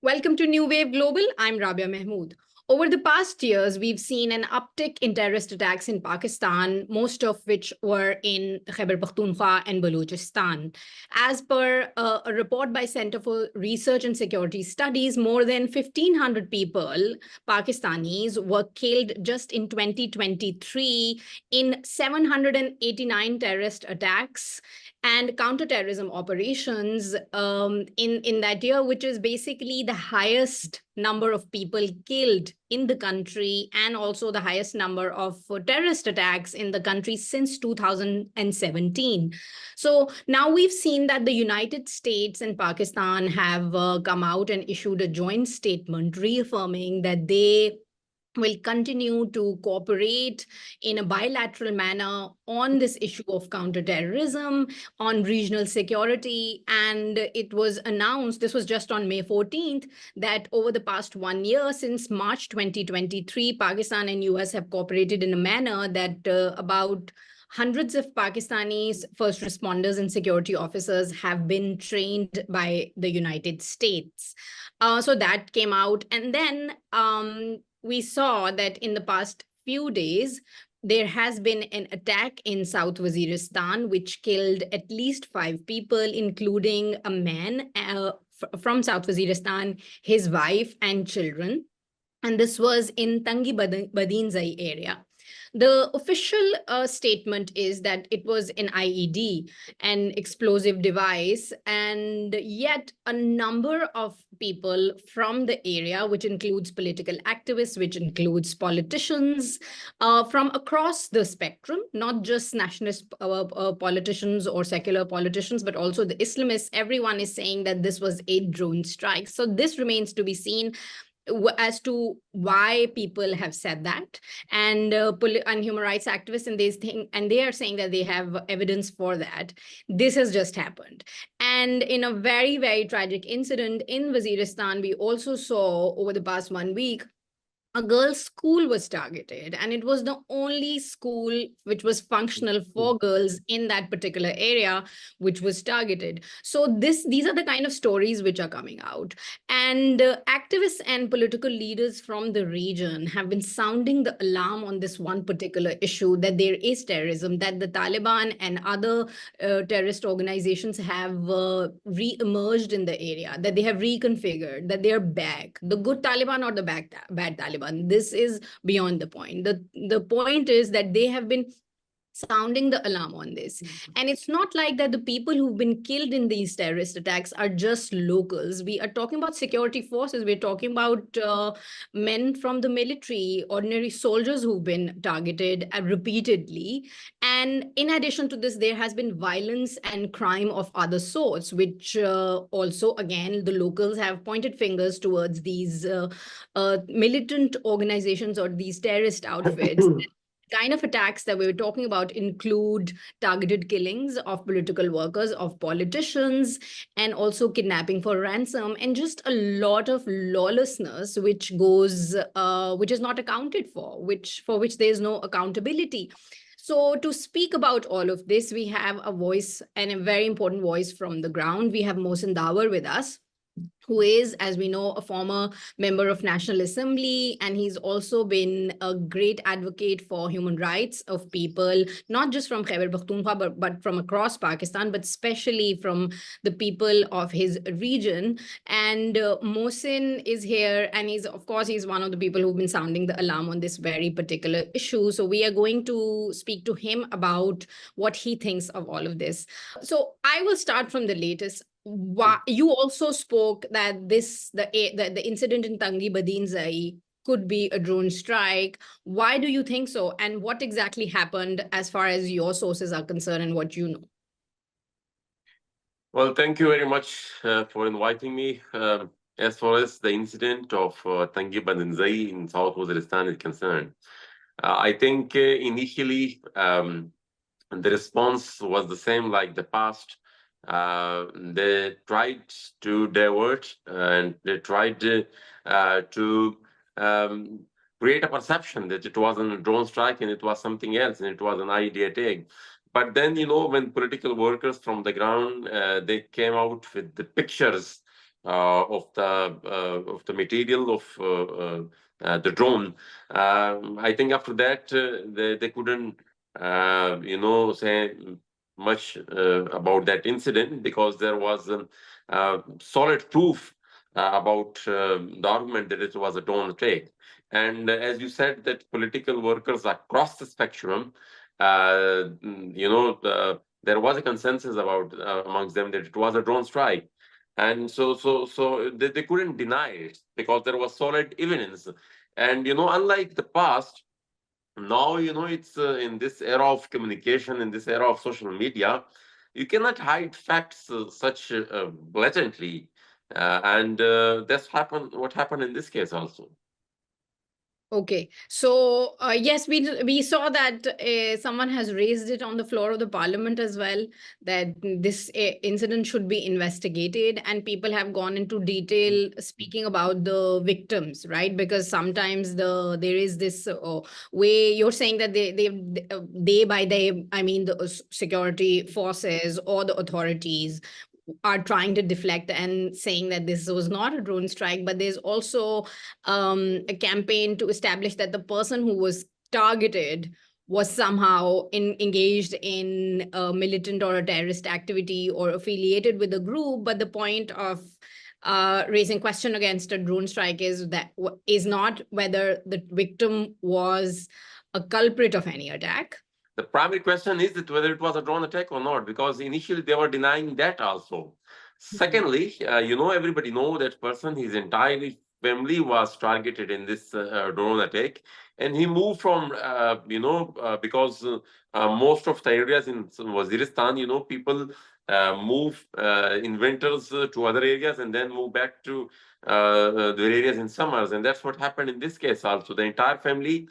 Welcome to New Wave Global. I'm Rabia Mehmood. Over the past years, we've seen an uptick in terrorist attacks in Pakistan, most of which were in Khyber Pakhtunkhwa and Balochistan. As per a report by Center for Research and Security Studies, more than 1,500 people, Pakistanis, were killed just in 2023 in 789 terrorist attacks and counterterrorism operations in that year, which is basically the highest number of people killed in the country and also the highest number of terrorist attacks in the country since 2017. So now we've seen that the United States and Pakistan have come out and issued a joint statement reaffirming that they will continue to cooperate in a bilateral manner on this issue of counterterrorism, on regional security. And it was announced, this was just on May 14th, that over the past 1 year, since March 2023, Pakistan and US have cooperated in a manner that about hundreds of Pakistanis first responders and security officers have been trained by the United States. So that came out. And then we saw that in the past few days, there has been an attack in South Waziristan, which killed at least 5 people, including a man from South Waziristan, his wife and children. And this was in Tangi Badinzai area. The official statement is that it was an IED, an explosive device, and yet a number of people from the area, which includes political activists, which includes politicians from across the spectrum, not just nationalist politicians or secular politicians, but also the Islamists, everyone is saying that this was a drone strike. So this remains to be seen as to why people have said that, and human rights activists, and they are saying that they have evidence for that. This has just happened. And in a very, very tragic incident in Waziristan, we also saw over the past 1 week, a girls' school was targeted, and it was the only school which was functional for girls in that particular area, which was targeted. So these are the kind of stories which are coming out. And activists and political leaders from the region have been sounding the alarm on this one particular issue, that there is terrorism, that the Taliban and other terrorist organizations have re-emerged in the area, that they have reconfigured, that they are back. The good Taliban or the bad Taliban. This is beyond the point. The point is that they have been sounding the alarm on this. And it's not like that the people who've been killed in these terrorist attacks are just locals. We are talking about security forces. We're talking about men from the military, ordinary soldiers who've been targeted repeatedly. And in addition to this, there has been violence and crime of other sorts, which also, again, the locals have pointed fingers towards these militant organizations or these terrorist outfits. Kind of attacks that we were talking about include targeted killings of political workers, of politicians, and also kidnapping for ransom, and just a lot of lawlessness which is not accounted for, for which there is no accountability. So to speak about all of this, we have a voice, and a very important voice from the ground. We have Mohsin Dawar with us, who is, as we know, a former member of National Assembly, and he's also been a great advocate for human rights of people, not just from Khyber Pakhtunkhwa, but from across Pakistan, but especially from the people of his region. And Mohsin is here, and he's one of the people who've been sounding the alarm on this very particular issue. So we are going to speak to him about what he thinks of all of this. So I will start from the latest. You also spoke that the incident in Tangi Badinzai could be a drone strike. Why do you think so? And what exactly happened as far as your sources are concerned and what you know? Well, thank you very much for inviting me. As far as the incident of Tangi Badinzai in South Waziristan is concerned, I think initially the response was the same like the past. They tried to divert and they tried to create a perception that it wasn't a drone strike and it was something else and it was an IED attack. But then, when political workers from the ground, they came out with the pictures of the material of the drone. I think after that they couldn't say much about that incident, because there was solid proof about the argument that it was a drone attack. And as you said, that political workers across the spectrum, there was a consensus about amongst them that it was a drone strike. And so they couldn't deny it because there was solid evidence. And unlike the past, now it's in this era of communication, in this era of social media, you cannot hide facts such blatantly. And that's what happened in this case also. Okay, so yes, we saw that someone has raised it on the floor of the parliament as well, that this incident should be investigated, and people have gone into detail speaking about the victims, right? Because sometimes there is this way you're saying that they by they, I mean the security forces or the authorities are trying to deflect and saying that this was not a drone strike, but there's also a campaign to establish that the person who was targeted was somehow engaged in a militant or a terrorist activity or affiliated with a group. But the point of raising question against a drone strike is not whether the victim was a culprit of any attack. The primary question is that whether it was a drone attack or not, because initially they were denying that also. Secondly, everybody know that person, his entire family was targeted in this drone attack, and he moved from, because most of the areas in Waziristan, people move in winters to other areas and then move back to the areas in summers, and that's what happened in this case also. The entire family,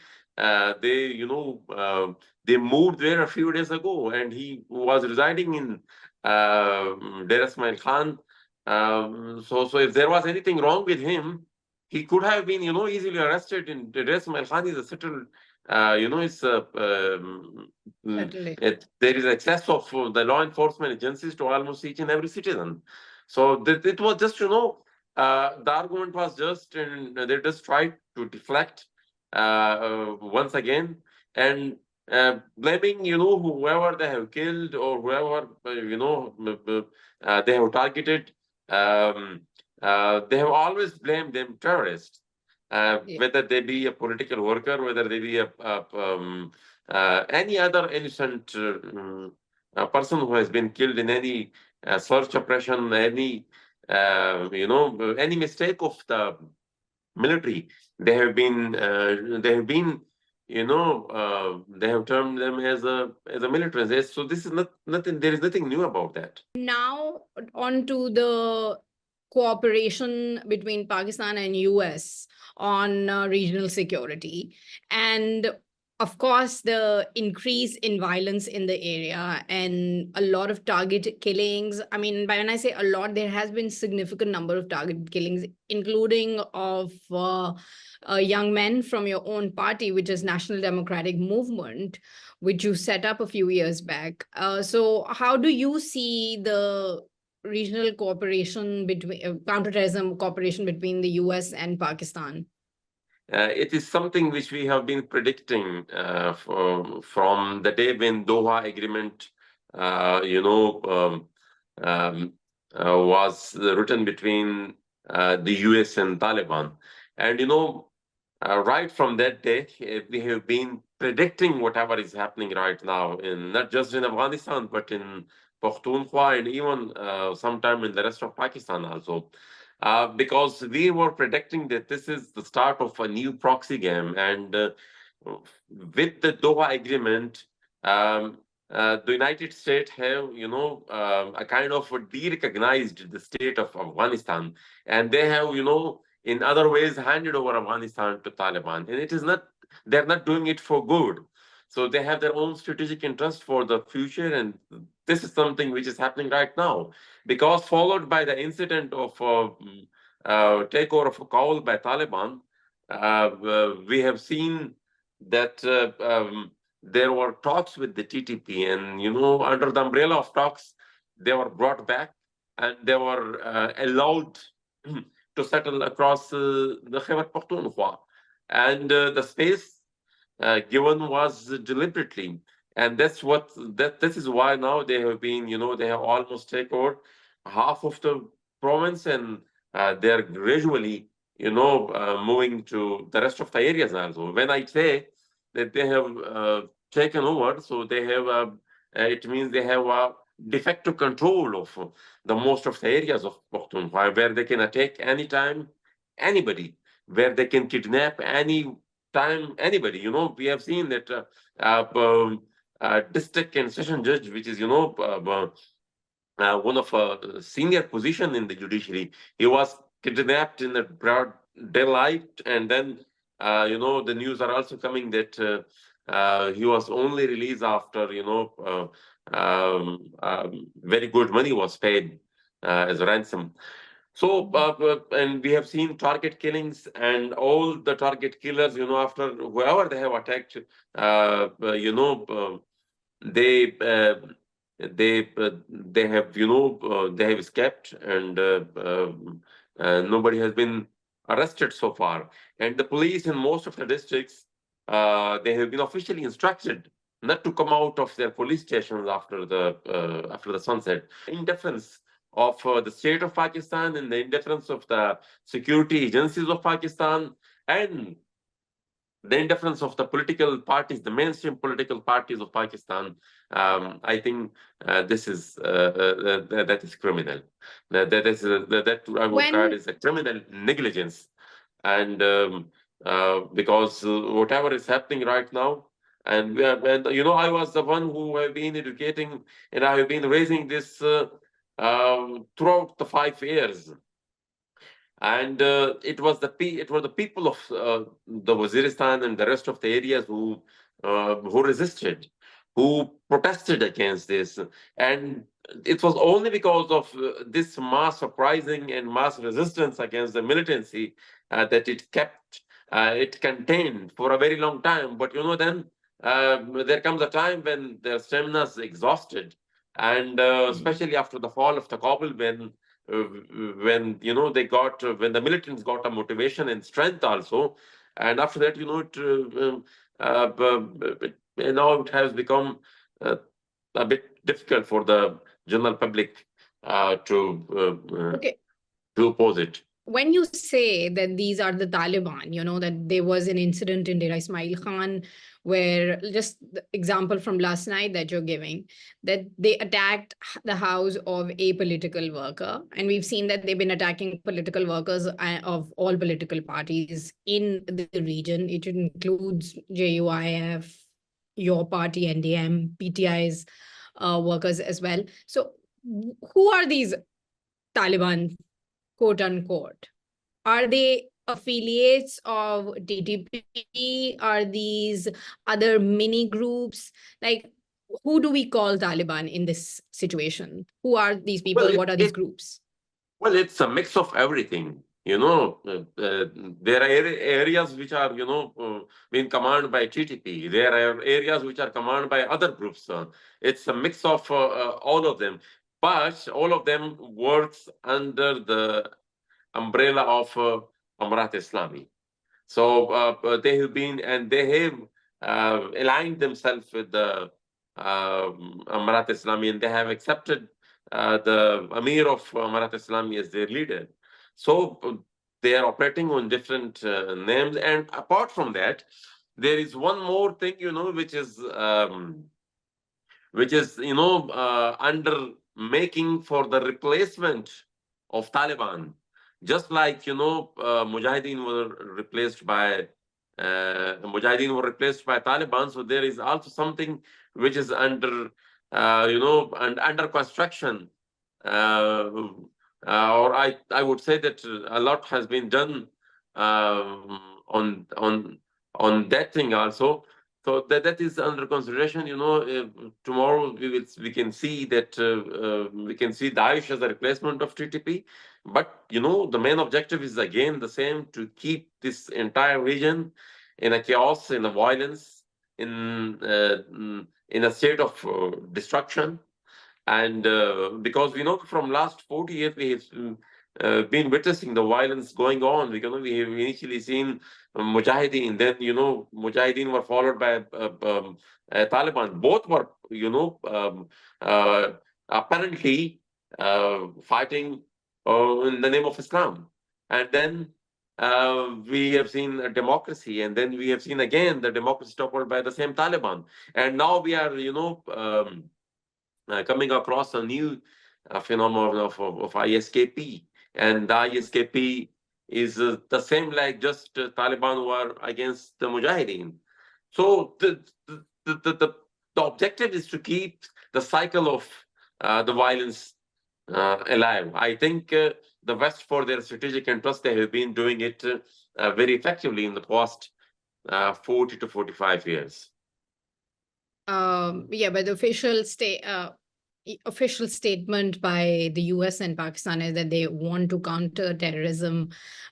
they moved there a few days ago, and he was residing in Deir Ismail Khan. So if there was anything wrong with him, he could have been, easily arrested. In Deir Ismail Khan is a settled, it's there is access of the law enforcement agencies to almost each and every citizen. So it was just, the argument was just, and they just tried to deflect once again, and blaming, whoever they have killed or whoever, they have targeted. They have always blamed them terrorists, whether they be a political worker, whether they be any other innocent person who has been killed in any search operation, any mistake of the military. They have been they have termed them as a militants. So this is nothing. There is nothing new about that. Now on to the cooperation between Pakistan and US on regional security, and of course the increase in violence in the area and a lot of target killings. I mean, when I say a lot, there has been significant number of target killings, including of young men from your own party, which is National Democratic Movement, which you set up a few years back. So how do you see the regional cooperation between counterterrorism cooperation between the US and Pakistan? It is something which we have been predicting from the day when Doha Agreement, was written between the US and Taliban. And, right from that day, we have been predicting whatever is happening right now, in not just in Afghanistan, but in Pakhtunkhwa and even sometime in the rest of Pakistan also. Because we were predicting that this is the start of a new proxy game. And with the Doha Agreement, the United States have, a kind of de-recognized the state of Afghanistan. And they have, in other ways, handed over Afghanistan to Taliban. And it is not, they're not doing it for good. So they have their own strategic interest for the future. And this is something which is happening right now, because followed by the incident of takeover of Kabul by Taliban, we have seen that there were talks with the TTP, and under the umbrella of talks, they were brought back and they were allowed to settle across the Khyber Pakhtunkhwa. And the space given was deliberately. And this is why now they have been, they have almost taken over half of the province, and they're gradually, moving to the rest of the areas also. When I say that they have taken over, so they have, it means they have a de facto control of the most of the areas of Pakhtunkhwa, where they can attack anytime anybody, where they can kidnap any time anybody. We have seen that district and session judge, which is, one of a senior position in the judiciary, he was kidnapped in the broad daylight, and then the news are also coming that he was only released after very good money was paid as a ransom. So, and we have seen target killings, and all the target killers, after whoever they have attacked, they they have they have escaped, and nobody has been arrested so far. And the police in most of the districts, they have been officially instructed not to come out of their police stations after the sunset. Indifference of the state of Pakistan and the indifference of the security agencies of Pakistan, and the indifference of the political parties, the mainstream political parties of Pakistan, I think this is that is criminal. That I would regard as a criminal negligence, and because whatever is happening right now, and I was the one who have been educating, and I have been raising this throughout the 5 years. And it was the people of the Waziristan and the rest of the areas who resisted, who protested against this, and it was only because of this mass uprising and mass resistance against the militancy that it contained for a very long time. But then there comes a time when their stamina is exhausted, and especially after the fall of the Kabul, when when the militants got a motivation and strength also, and after that now it has become a bit difficult for the general public to oppose it. When you say that these are the Taliban, that there was an incident in Dera Ismail Khan where, just the example from last night that you're giving, that they attacked the house of a political worker. And we've seen that they've been attacking political workers of all political parties in the region. It includes JUIF, your party, NDM, PTI's workers as well. So who are these Taliban, quote unquote? Are they affiliates of TTP? Are these other mini groups? Like, who do we call Taliban in this situation? Who are these people? Well, what are these groups? Well, it's a mix of everything. There are areas which are, being commanded by TTP. There are areas which are commanded by other groups. It's a mix of all of them. But all of them works under the umbrella of Amarat Islami. So they have been, and they have aligned themselves with the Amarat Islami, and they have accepted the Amir of Amarat Islami as their leader. So they are operating on different names. And apart from that, there is one more thing, which is under making for the replacement of Taliban. Just like Mujahideen were replaced by Taliban, so there is also something which is under under construction, or I would say that a lot has been done on that thing also. So that is under consideration. Tomorrow we can see that we can see Daesh as a replacement of TTP, but the main objective is again the same: to keep this entire region in a chaos, in a violence, in a state of destruction. And because from last 40 years been witnessing the violence going on. We have initially seen Mujahideen, then Mujahideen were followed by Taliban. Both were apparently fighting in the name of Islam, and then we have seen a democracy, and then we have seen again the democracy toppled by the same Taliban, and now we are coming across a new phenomenon of ISKP. And the ISKP is the same like just Taliban were against the Mujahideen. So the objective is to keep the cycle of the violence alive. I think the West, for their strategic interest, they have been doing it very effectively in the past 40 to 45 years. Yeah, but the official statement by the US and Pakistan is that they want to counter terrorism,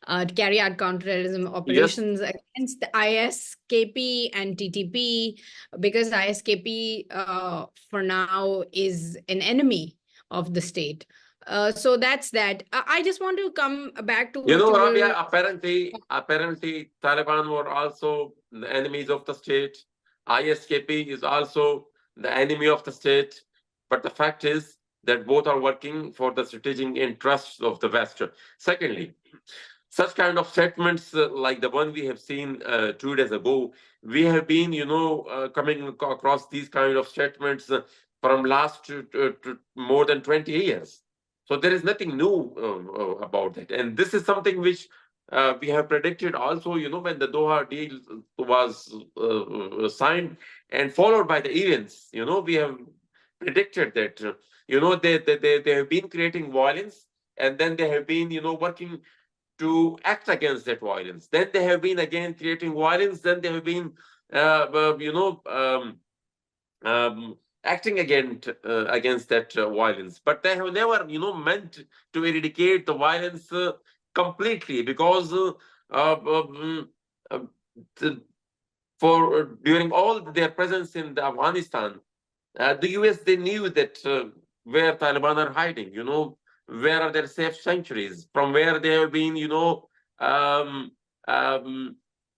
to carry out counterterrorism operations against the ISKP and TTP, because ISKP for now is an enemy of the state. So that's that. I just want to come back to what Rabia, apparently Taliban were also the enemies of the state. ISKP is also the enemy of the state. But the fact is that both are working for the strategic interests of the West. Secondly, such kind of statements like the one we have seen 2 days ago, we have been, coming across these kind of statements from last to more than 20 years. So there is nothing new about that. And this is something which we have predicted also, when the Doha deal was signed and followed by the events, we have predicted that, they have been creating violence, and then they have been, working to act against that violence. Then they have been again creating violence. Then they have been, acting against that violence. But they have never, meant to eradicate the violence completely, because during all their presence in Afghanistan, the US, they knew that where Taliban are hiding, where are their safe sanctuaries, from where they have been,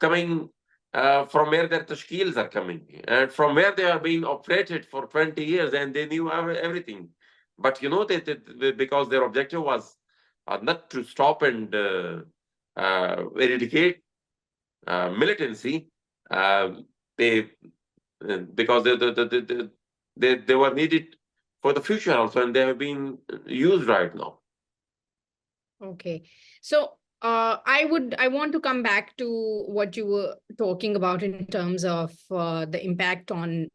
coming, from where their tashkils are coming, and from where they are being operated for 20 years, and they knew everything. But, because their objective was not to stop and eradicate militancy, because they were needed for the future also, and they have been used right now. Okay, so I want to come back to what you were talking about in terms of the impact on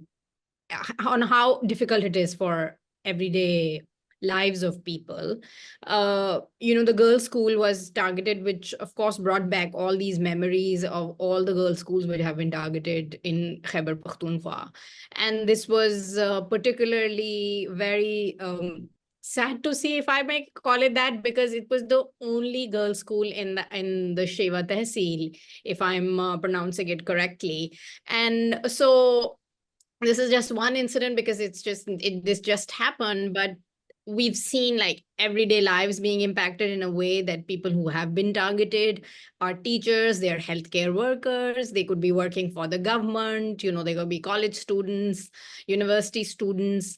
how difficult it is for everyday lives of people. The girls' school was targeted, which of course brought back all these memories of all the girls' schools which have been targeted in Khyber Pakhtunkhwa. And this was particularly very sad to see, if I may call it that, because it was the only girls' school in the Shewa Tehsil, if I'm pronouncing it correctly. And so this is just one incident, because this just happened, but we've seen like everyday lives being impacted in a way that people who have been targeted are teachers, they're healthcare workers, they could be working for the government, they could be college students, university students.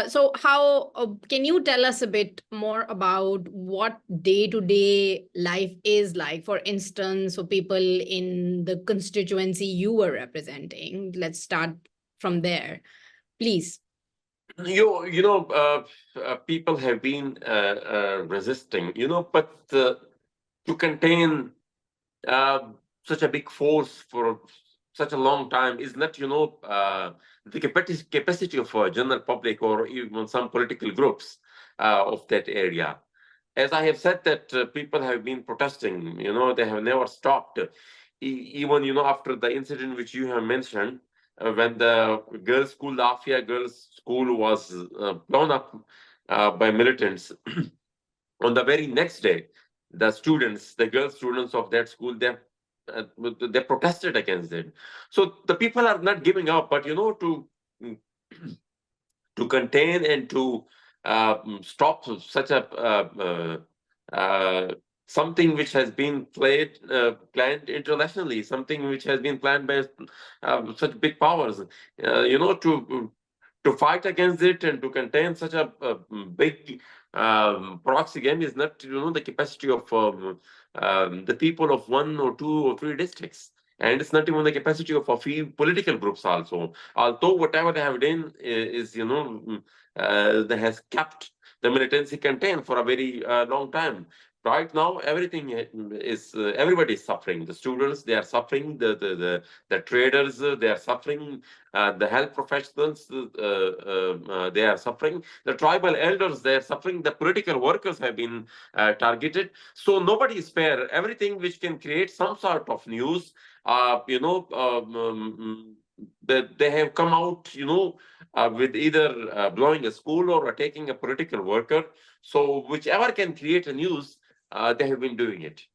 So how can you tell us a bit more about what day-to-day life is like, for instance, for people in the constituency you were representing? Let's start from there, please. People have been resisting, but to contain such a big force for such a long time is not, the capacity of a general public or even some political groups of that area. As I have said, that people have been protesting, they have never stopped. Even, after the incident which you have mentioned, when the girls' school, the Afia girls' school, was blown up by militants, on the very next day, the girl students of that school, they protested against it. So the people are not giving up, but to contain and to stop such a something which has been planned internationally, something which has been planned by such big powers. To fight against it and to contain such a big proxy game is not, the capacity of the people of one or two or three districts. And it's not even the capacity of a few political groups also. Although whatever they have done is, that has kept the militancy contained for a very long time. Right now, everything is everybody is suffering. The students, they are suffering. The traders, they are suffering. The health professionals, they are suffering. The tribal elders, they are suffering. The political workers have been targeted. So nobody is fair. Everything which can create some sort of news, that they have come out, with either blowing a school or attacking a political worker. So whichever can create a news, they have been doing it.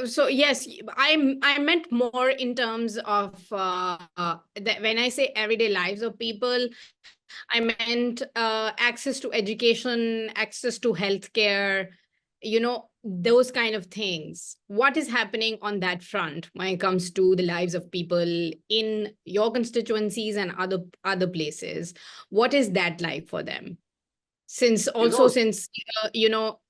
So yes, I meant more in terms of that when I say everyday lives of people, I meant access to education, access to healthcare, those kind of things. What is happening on that front when it comes to the lives of people in your constituencies and other places? What is that like for them? Since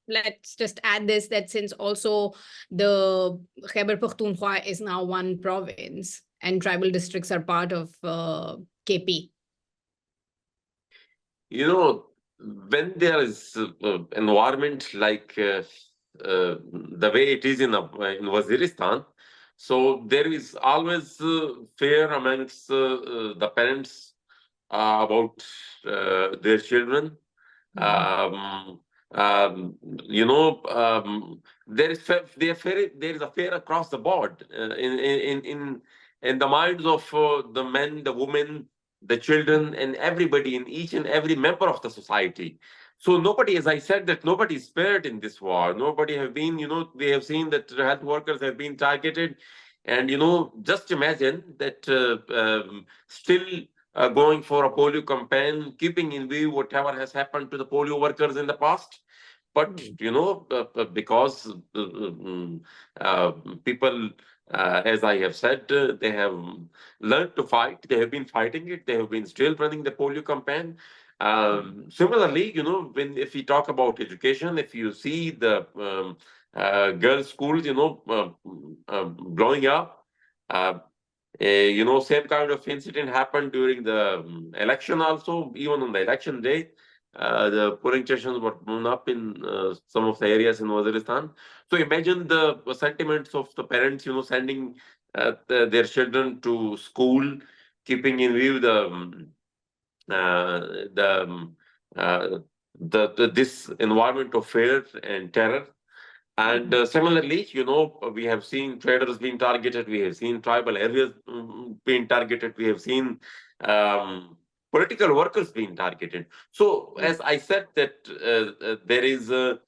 let's just add this, that since also the Khyber Pakhtunkhwa is now one province and tribal districts are part of KP. When there is environment like the way it is in Waziristan, so there is always fear amongst the parents about their children. Um, um, you know, there is there is a fear across the board in the minds of the men, the women, the children, and everybody, in each and every member of the society. So nobody, as I said, that nobody is spared in this war. Nobody have been, we have seen that health workers have been targeted, and just imagine that still going for a polio campaign, keeping in view whatever has happened to the polio workers in the past. But, because people, as I have said, they have learned to fight. They have been fighting it. They have been still running the polio campaign. Similarly, if we talk about education, if you see the girls' schools, blowing up, same kind of incident happened during the election also. Even on the election day, the polling stations were blown up in some of the areas in Waziristan. So imagine the sentiments of the parents, sending their children to school, keeping in view this environment of fear and terror. And similarly, we have seen traders being targeted. We have seen tribal areas being targeted. We have seen political workers being targeted. So, as I said, that there is a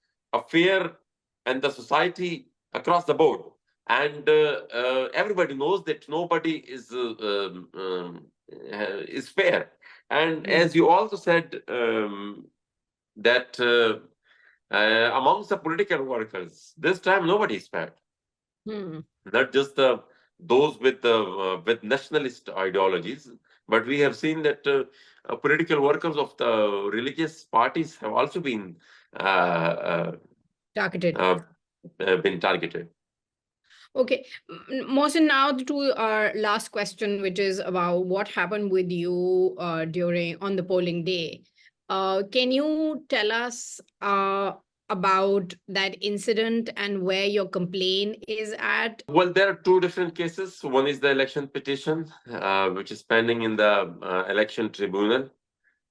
fear in the society across the board. And everybody knows that nobody is fair. And as you also said, that amongst the political workers, this time nobody is spared. Not just those with nationalist ideologies, but we have seen that political workers of the religious parties have also been targeted. Been targeted. Okay, Mohsin, now to our last question, which is about what happened with you on the polling day. Can you tell us about that incident and where your complaint is at? Well, there are two different cases. One is the election petition, which is pending in the election tribunal.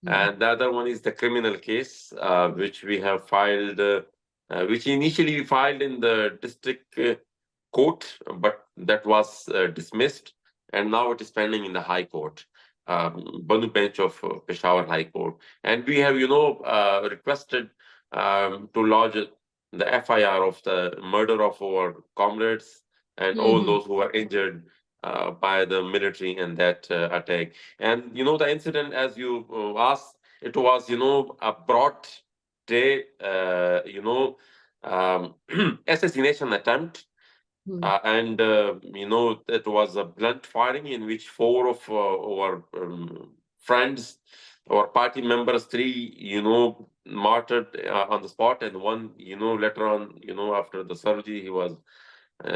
And the other one is the criminal case, which we have filed, which initially we filed in the district court, but that was dismissed. And now it is pending in the High Court, Banu bench of Peshawar High Court. And we have, requested to lodge the FIR of the murder of our comrades and all those who were injured by the military in that attack. And, the incident, as you asked, it was, a broad day, assassination attempt. And it was a blunt firing in which four of our friends or party members, three, martyred on the spot, and one, later on, after the surgery,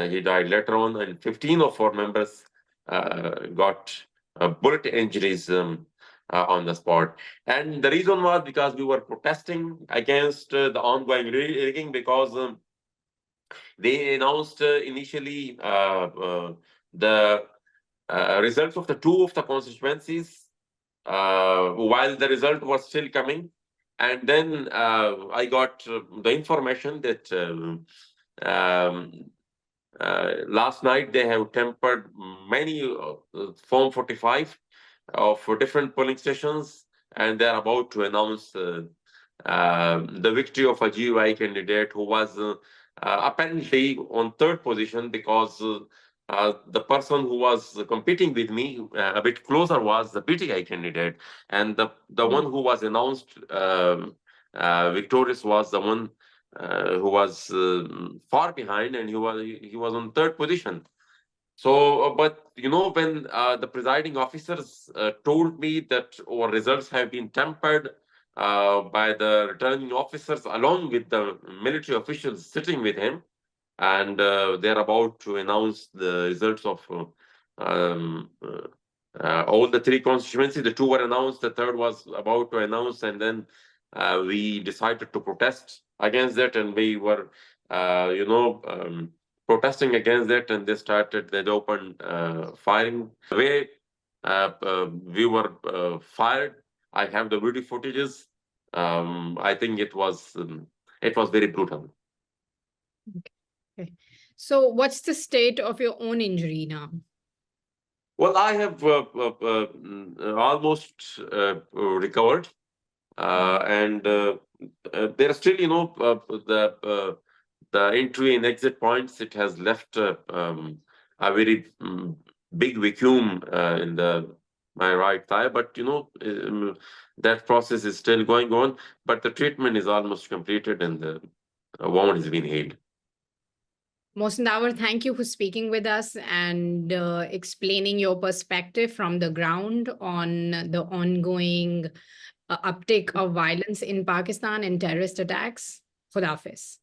he died later on, and 15 of our members got bullet injuries on the spot. And the reason was because we were protesting against the ongoing rigging, because they announced initially the results of the two of the constituencies while the result was still coming. And then I got the information that last night they have tempered many Form 45 of different polling stations, and they're about to announce the victory of a GUI candidate who was apparently on third position, because the person who was competing with me a bit closer was the PTI candidate, and the one who was announced victorious was the one who was far behind, and he was on third position. So, but when the presiding officers told me that our results have been tempered by the returning officers along with the military officials sitting with him, and they're about to announce the results of all the three constituencies. The two were announced, the third was about to announce, and then we decided to protest against that, and we were, protesting against that, and they opened firing. The way we were fired, I have the video footages. I think it was very brutal. Okay. So what's the state of your own injury now? Well, I have almost recovered, and there are still, the entry and exit points. It has left a very big vacuum in my right thigh, but that process is still going on. But the treatment is almost completed, and the wound has been healed. Mohsin Dawar, thank you for speaking with us and explaining your perspective from the ground on the ongoing uptick of violence in Pakistan and terrorist attacks. Khuda Hafiz.